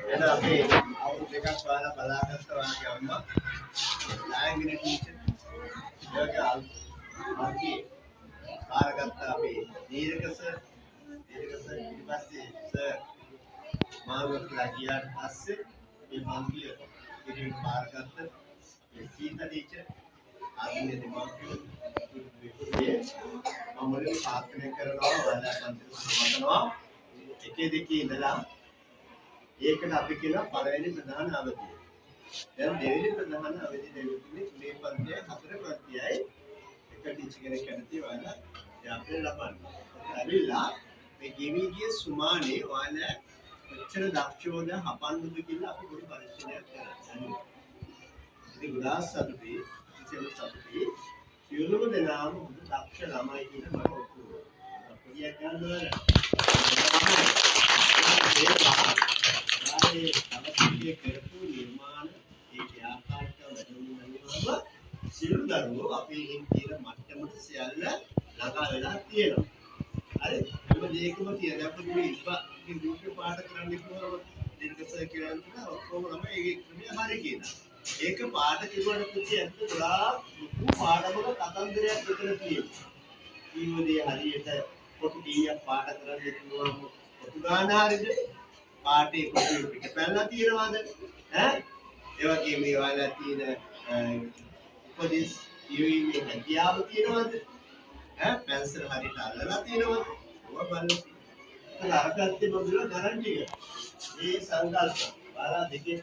එන අපේ අවුරුදු දෙකක් වහලා බලාගත්ත වාගේ අම්මා නායකනේ ටීචර් අපි කාර්යගත අපේ දීර්ඝස ඊට පස්සේ සර් මාවත්ලා ගියාට පස්සේ මේ පන්තිය ඉතින් කාර්යගත ඒ සීතා ටීචර් ආදිනේ දෙමාපියෝ මම ප්‍රාර්ථනා කරනවා ඔයාලා පන්තිය සම්බන්ධනවා එකේ දෙකේ ඉඳලා ඒකට අපි කියන පළවෙනි ප්‍රධාන අවධිය. දැන් දෙවෙනි ප්‍රධාන අවධිය දෙවිතුනේ මේ පන්තියයි හතර පන්තියයි එක ටීචර් කෙනෙක් කැමති ඔයාලා අපේ ලබන්න. ඇවිල්ලා මේ ගෙවි ගිය සුමානේ ඔයාලා කොච්චර දක්ෂෝද හපන්නද කියලා අපි පොඩි පරීක්ෂණයක් කරනවා. ඉතින් ගොඩාක් සතුටුයි කිසිම සතුටුයි සියලුම දෙනාම හොඳ දක්ෂ ළමයි කියන මම ඔක්කොම පොඩියක් ගන්නවා. ඒ අවශ්‍ය කරපු නිර්මාණ ඒ ක්‍රියාකාරීත්වය වැඩිවෙනවා සියලු දරුවෝ අපේ ඉන් කියන මට්ටමට සියල්ල ළඟා වෙලා තියෙනවා. හරි හැම දෙයකම තියෙන අපිට මේ ඉස්පා ගෲප් පාඩ කරන්න කිව්වම දිර්ගසය කියලා ඔක්කොම ළමයි ඒකේ ක්‍රමය හරි කියනවා. ඒක පාඩ කිව්වට පුතේ ඇත්ත ගොඩාක් ලොකු පාඩමක කතන්දරයක් විතර තියෙනවා. ඊවලේ හරියට කොටු කීයක් පාඩ කරන්න කිව්වම කොටු ගන්න හරියද පාටේ කොටු පිටපැල්ලා තියෙනවද ඈ ඒ වගේ මේ වල තියෙන උපදෙස් ඊයේ හැකියාව තියෙනවද ඈ පැන්සල් හරියට අල්ලලා තියෙනවද ඔය බලන්න අරකට මොකද ගරන්ටි එක මේ සංකල්ප බාලා දෙකේ